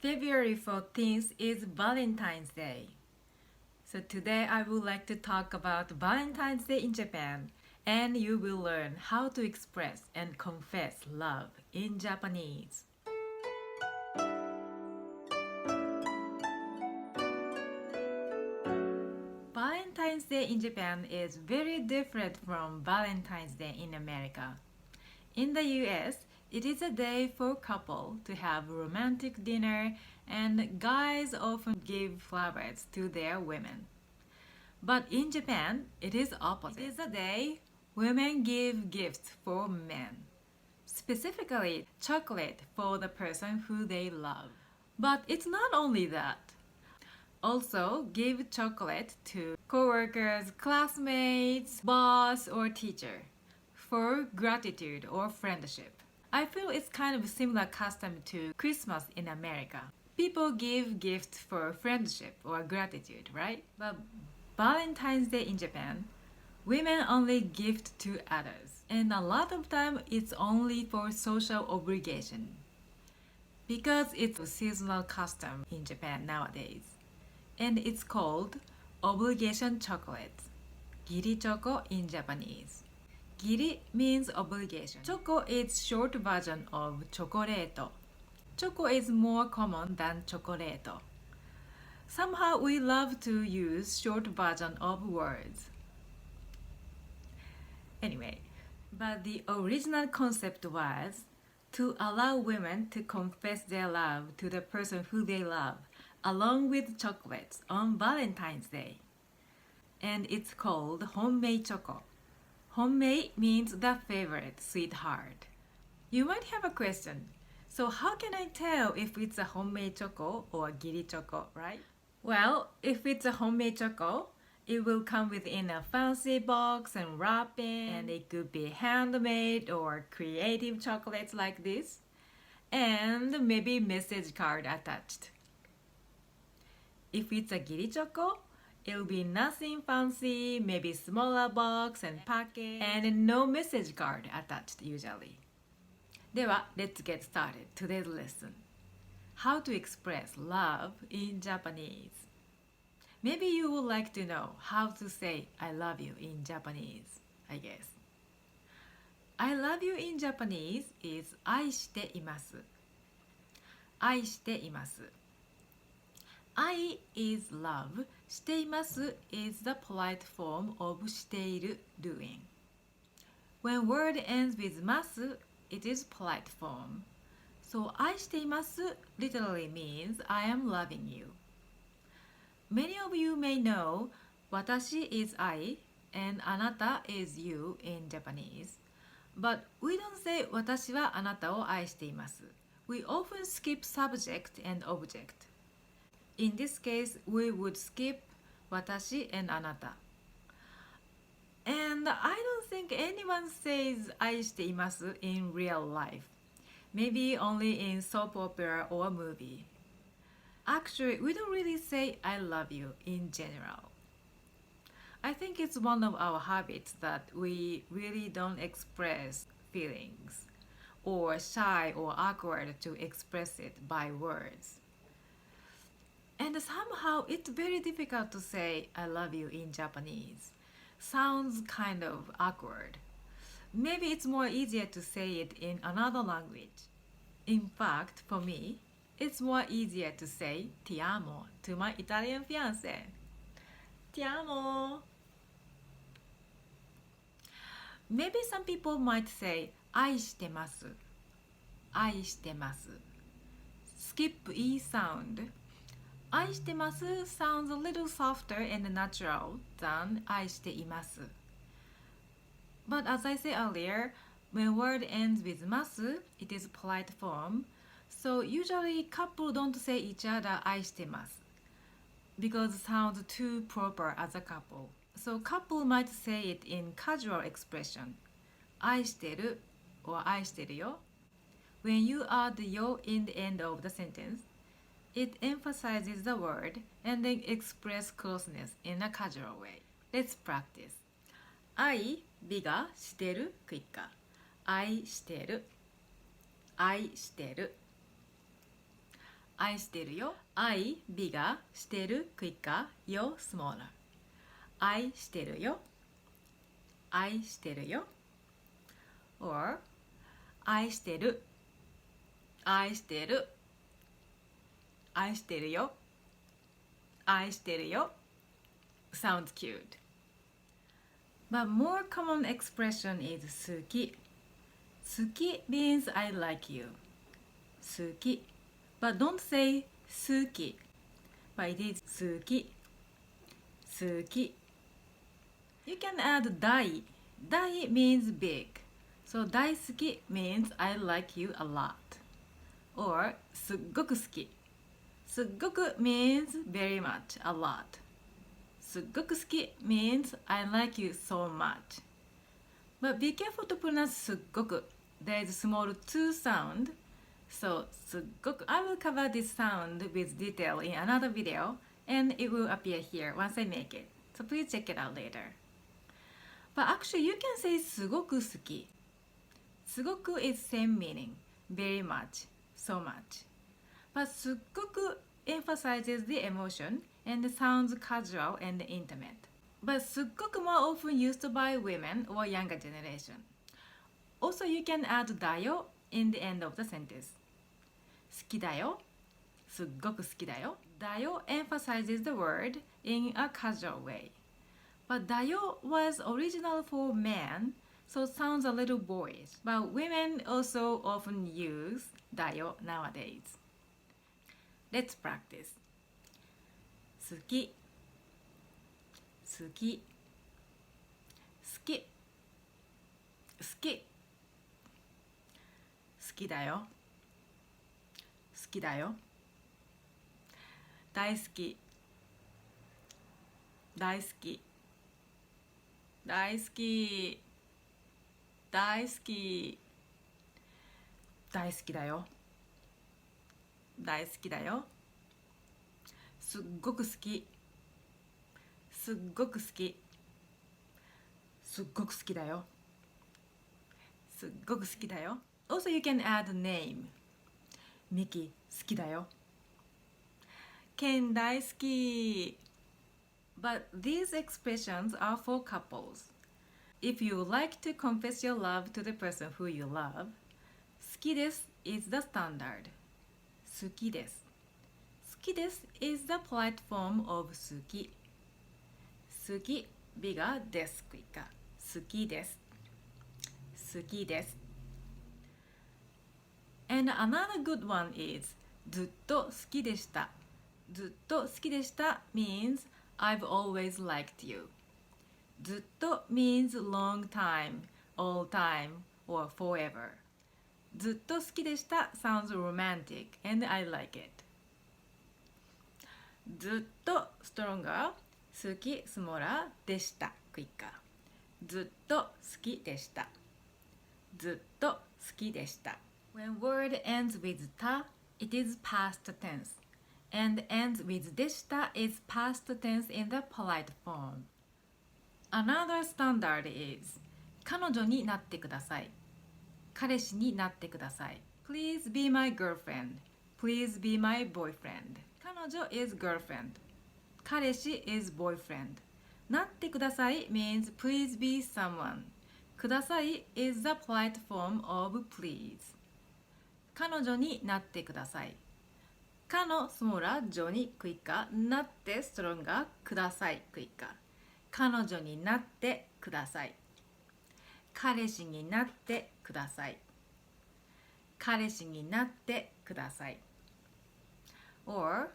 February 14th is Valentine's Day. So today I would like to talk about Valentine's Day in Japan, and you will learn how to express and confess love in Japanese. Valentine's Day in Japan is very different from Valentine's Day in America. In the US, it is a day for couple to have romantic dinner, and guys often give flowers to their women. But in Japan, it is opposite. It is a day women give gifts for men, specifically chocolate for the person who they love. But it's not only that. Also, give chocolate to coworkers, classmates, boss, or teacher for gratitude or friendship. I feel it's kind of similar custom to Christmas in America. People give gifts for friendship or gratitude, right? But Valentine's Day in Japan, women only gift to others. And a lot of time it's only for social obligation. Because it's a seasonal custom in Japan nowadays. And it's called obligation chocolate. Giri choco in Japanese. Giri means obligation. Choco is short version of chocolate. Choco is more common than chocolate. Somehow we love to use short version of words. Anyway, but the original concept was to allow women to confess their love to the person who they love along with chocolates on Valentine's Day. And it's called homemade choco. Homemade means the favorite sweetheart. You might have a question. So how can I tell if it's a homemade choco or giri choco, right? Well, if it's a homemade choco, it will come within a fancy box and wrapping, and it could be handmade or creative chocolates like this, and maybe message card attached. If it's a giri choco, it'll be nothing fancy, maybe smaller box and package, and no message card attached usually. では, let's get started. Today's lesson. How to express love in Japanese. Maybe you would like to know how to say I love you in Japanese, I guess. I love you in Japanese is 愛しています。愛しています。愛 is love. しています is the polite form of している doing. When word ends with ます, it is polite form. So 愛しています literally means I am loving you. Many of you may know 私 is I and あなた is you in Japanese. But we don't say 私はあなたを愛しています. We often skip subject and object. In this case, we would skip 私 and あなた. And I don't think anyone says 愛しています in real life. Maybe only in soap opera or movie. Actually, we don't really say I love you in general. I think it's one of our habits that we really don't express feelings, or shy or awkward to express it by words. And somehow it's very difficult to say I love you in Japanese. Sounds kind of awkward. Maybe it's more easier to say it in another language. In fact, for me, it's more easier to say ti amo to my Italian fiancé. Ti amo. Maybe some people might say 愛してます。愛してます。Skip E sound. 愛してます sounds a little softer and natural than 愛しています. But as I said earlier, when word ends with ます, it is polite form. So usually couple don't say each other 愛してます because it sounds too proper as a couple. So couple might say it in casual expression 愛してる or 愛してるよ. When you add the yo in the end of the sentence, it emphasizes the word and then express closeness in a casual way. Let's practice. 愛美がしてるクイッカー。愛してる愛してる愛してるよ。I bigger してる quicker よ smaller 愛してるよ。愛してるよ。or 愛してる。愛してる。愛してるよ。愛してるよ。Sounds cute. But more common expression is 好き。好き means I like you. 好き。But don't say 好き。But it is 好き。好き。You can add 大。大 means big. So 大好き means I like you a lot. Or すっごく好き。すっごく means very much, a lot. すっごく好き means I like you so much. But be careful to pronounce すっごく. There is small 2 sound. So すっごく I will cover this sound with detail in another video and it will appear here once I make it. So please check it out later. But actually you can say すごく好き. すごく is same meaning. Very much, so much. But すっごく emphasizes the emotion and sounds casual and intimate. But すっごく more often used by women or younger generation. Also, you can add だよ in the end of the sentence. 好きだよ。すっごく好きだよ。だよ emphasizes the word in a casual way. But だよ was original for men, so it sounds a little boyish. But women also often use だよ nowadays. Let's practice. 好き好き好き好き好きだよ好きだよ大好き大好き大好き大好き大好きだよ大好きだよすっごく好きすっごく好きすっごく好きだよすっごく好きだよ Also you can add name ミキ好きだよケン大好き But these expressions are for couples. If you like to confess your love to the person who you love, 好きです is the standard. 好きです好きです is the polite form of 好き好き bigger です quicker 好きです好きです And another good one is ずっと好きでしたずっと好きでした means I've always liked you ずっと means long time, all time, or forever ずっと好きでした sounds romantic and I like it ずっと stronger 好き smaller でしたquicker ずっと好きでしたずっと好きでした When word ends with た it is past tense and ends with でした is past tense in the polite form Another standard is 彼女になってください彼氏になってください Please be my girlfriend Please be my boyfriend 彼女 is girlfriend 彼氏 is boyfriend なってください means please be someone ください is the polite form of please 彼女になってください彼のスモーラ女にクイッカーなってストロンガーくださいクイッカー彼女になってください彼氏になってください彼氏になってください or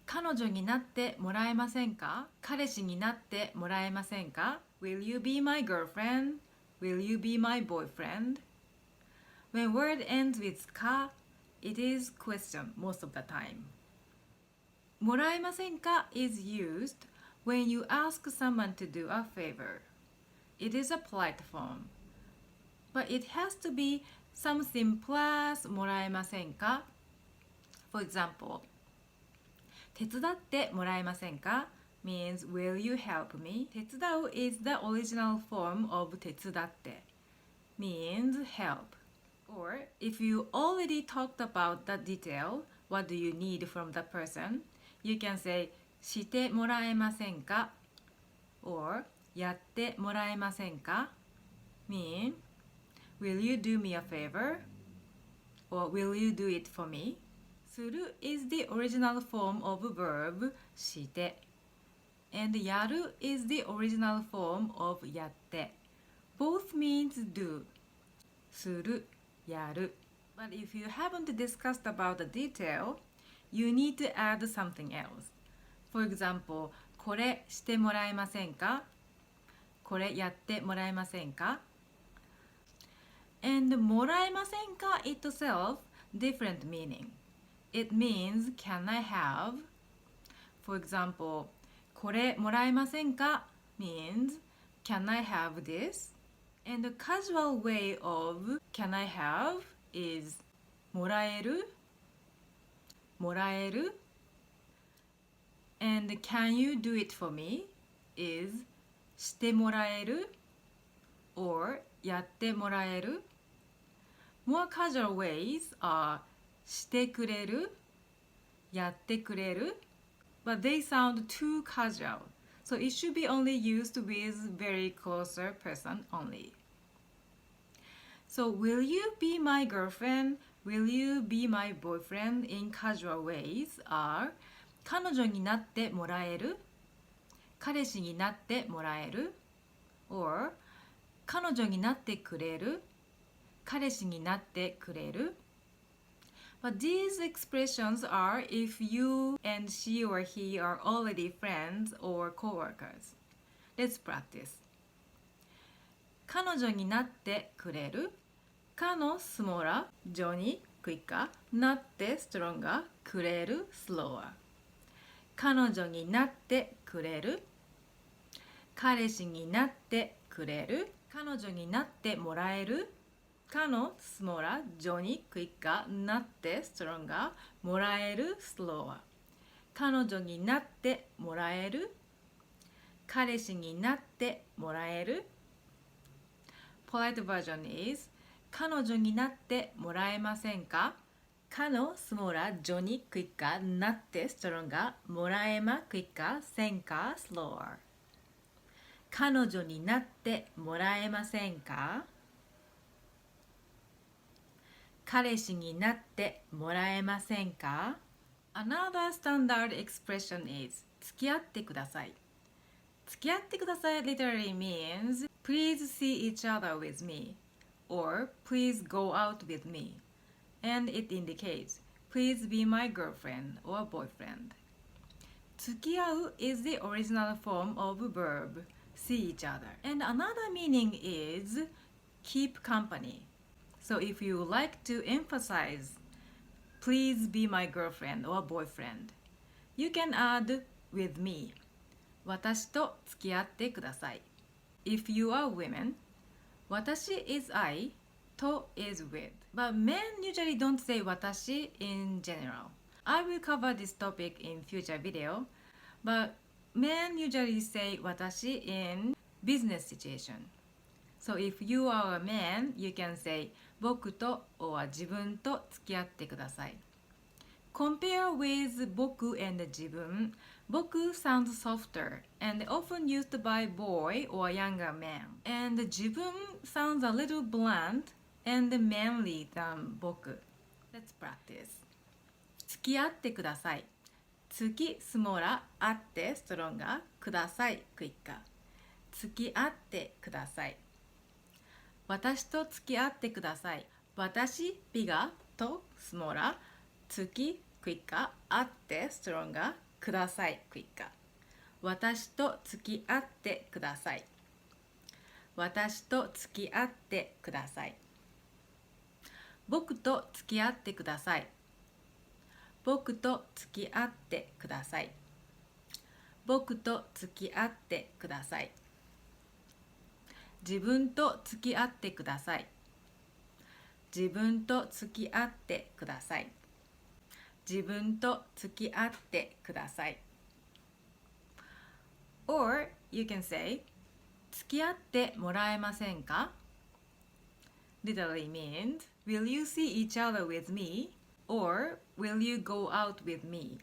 彼女になってもらえませんか彼氏になってもらえませんか Will you be my girlfriend? Will you be my boyfriend? When word ends with か it is question most of the time もらえませんか is used when you ask someone to do a favor It is a polite form but it has to be something plus もらえませんか For example 手伝ってもらえませんか means will you help me 手伝う is the original form of 手伝って means help or if you already talked about the detail what do you need from the person, you can say してもらえませんか or やってもらえませんか mean will you do me a favor or will you do it for me? する is the original form of verb して and やる is the original form of やって both means do するやる but if you haven't discussed about the detail you need to add something else for example これしてもらえませんかこれやってもらえませんか and もらえませんか itself different meaning it means can I have for example これもらえませんか means can I have this and the casual way of can I have is もらえるもらえる and can you do it for me is してもらえる or やってもらえる more casual ways are してくれるやってくれる but they sound too casual so it should be only used with very closer person only so will you be my girlfriend will you be my boyfriend in casual ways are 彼女になってもらえる彼氏になってもらえる or 彼女になってくれる彼氏になってくれる But these expressions are if you and she or he are already friends or coworkers. Let's practice. 彼女になってくれるかのスモーラジョニークイッカなってストロンガくれるスローア彼女になってくれる彼氏になってくれる彼女になってもらえるかのスモーラジョニークイッカなってストロンガもらえるスローア彼女になってもらえる彼氏になってもらえる Polite version is 彼女になってもらえませんかかのスモーラジョニークイッカなってストロンガもらえまクイッカせんかスローア彼女になってもらえませんか彼氏になってもらえませんか Another standard expression is 付き合ってください付き合ってください literally means please see each other with me or please go out with me and it indicates please be my girlfriend or boyfriend 付き合う is the original form of verb see each other and another meaning is keep company So if you like to emphasize, please be my girlfriend or boyfriend, you can add with me. 私と付き合ってください。If you are women, 私 is I, と is with. But men usually don't say 私 in general. I will cover this topic in future video, but men usually say 私 in business situation.So if you are a man, you can say 僕と or 自分と付き合ってください。Compare with 僕 and 自分。僕 sounds softer and often used by boy or younger man. And 自分 sounds a little blunt and manly than 僕。Let's practice. 付き合ってください。付きスモラあってストロンガくださいクイッカ。付き合ってください。私と付き合ってください。私、ビガとスモーラ、付き、クイッカ、あって、ストロンガ、ください、クイッカ。私と付き合ってください。私と付き合ってください。僕と付き合ってください。僕と付き合ってください。僕と付き合ってください。自分と付き合ってください。自分と付き合ってください。自分と付き合ってください。Or you can say 付き合ってもらえませんか Literally means Will you see each other with me? Or Will you go out with me?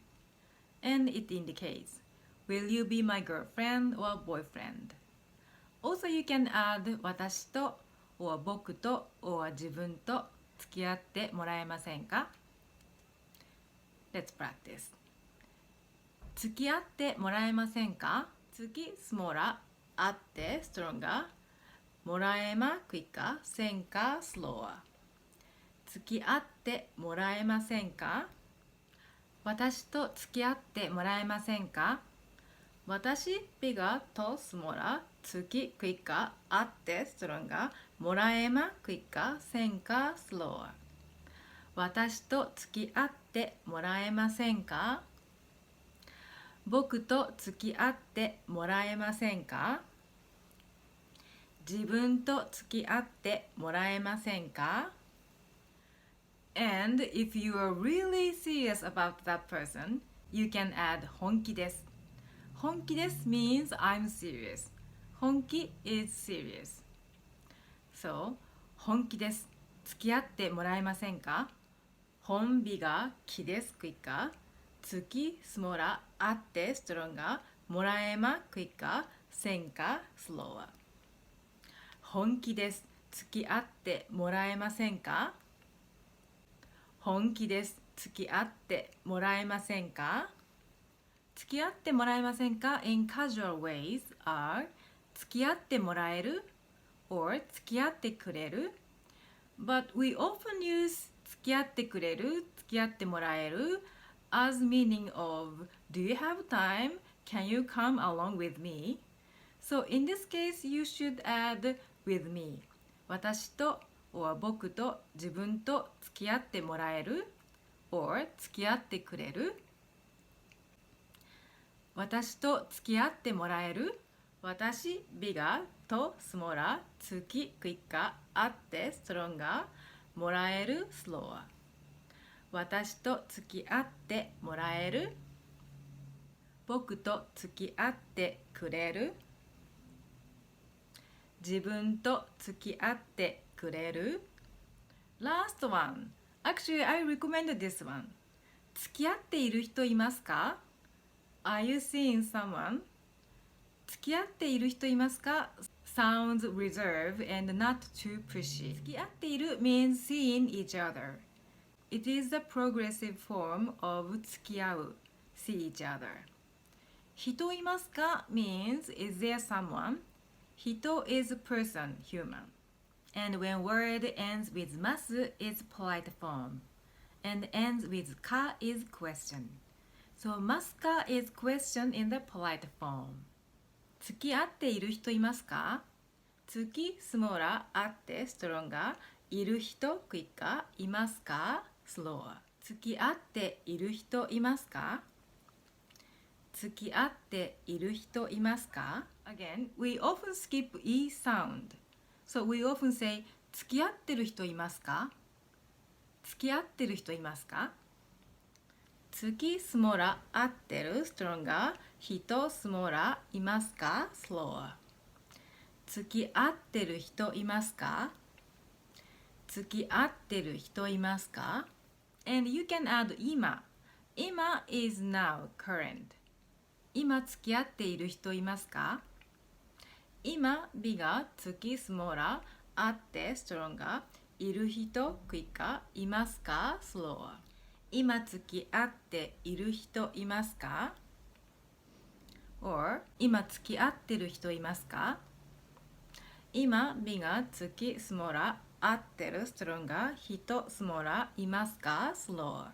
And it indicates, Will you be my girlfriend or boyfriend? Also, you can add 私と or 僕と or 自分と付き合ってもらえませんか? Let's practice. 付き合ってもらえませんか? 付き smaller, あって stronger, もらえま quicker, せんか slower. 付き合ってもらえませんか? 私と付き合ってもらえませんか? 私 bigger と smaller, 付き quicker, あって stronger, もらえま quicker, せんか slower. 私と付き合ってもらえませんか? 僕と付き合ってもらえませんか? 自分と付き合ってもらえませんか? And if you are really serious about that person, you can add 本気です。本気です means I'm serious. 本気 is serious. So, 本気です。付き合ってもらえませんか? 本美が気ですクイッカー。月スモラあってストロンガー。もらえまクイッカー。せんかスローワー。本気です。付き合ってもらえませんか? 本気です。付き合ってもらえませんか? 付き合ってもらえませんか in casual ways are 付き合ってもらえる or 付き合ってくれる but we often use 付き合ってくれる付き合ってもらえる as meaning of do you have time? Can you come along with me? So in this case you should add with me 私と or 僕と自分と付き合ってもらえる or 付き合ってくれる私と付き合ってもらえる私、ビガとスモラ、月、クイッカ、あって、ストロンガー、もらえる、スローア。私と付き合ってもらえる僕と付き合ってくれる自分と付き合ってくれる Last one. Actually, I recommend this one. 付き合っている人いますかAre you seeing someone? 付き合っている人いますか Sounds reserved and not too pushy. 付き合っている means seeing each other. It is the progressive form of 付き合う see each other. 人いますか means is there someone? 人 is person, human. And when word ends with ます is polite form. And ends with か is question. So ますか is question in the polite form. 付き合っている人いますか月スモーラあってストロンガーいる人クイッカーいますかスロー付き合っている人いますか付き合っている人いますか Again, we often skip E sound. So we often say 付き合ってる人いますか付き合ってる人いますか月スモーラ合ってるストロンガー人スモーラいますかスロー付き合ってる人いますか付き合ってる人いますか And you can add 今 今 is now, current 今付き合っている人いますか今美が月スモーラあってストロンガーいる人クイッカいますかスロー今付き合っている人いますか or 今付き合ってる人いますか今美が月スモーラ合ってるストロンガ人スモーラいますかスロー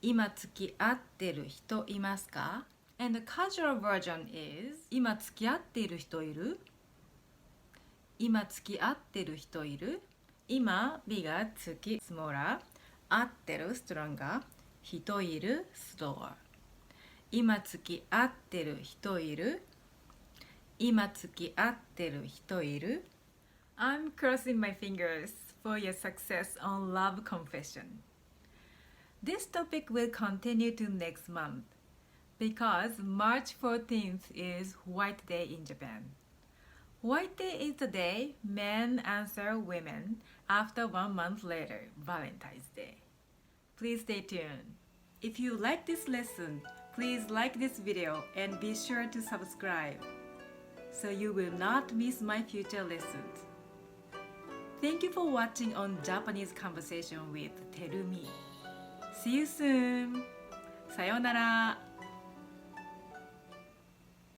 今付き合ってる人いますか And the casual version is 今付き合っている人いる今付き合ってる人いる今美が月スモーラ合ってるストロンガ人いるスロー今付き合ってる人いる今付き合ってる人いる I'm crossing my fingers for your success on love confession. This topic will continue to next month because March 14th is White Day in Japan. White Day is the day men answer women after 1 month later, Valentine's Day. Please stay tuned. If you like this lesson, please like this video and be sure to subscribe so you will not miss my future lessons. Thank you for watching on Japanese Conversation with Terumi. See you soon. さようなら。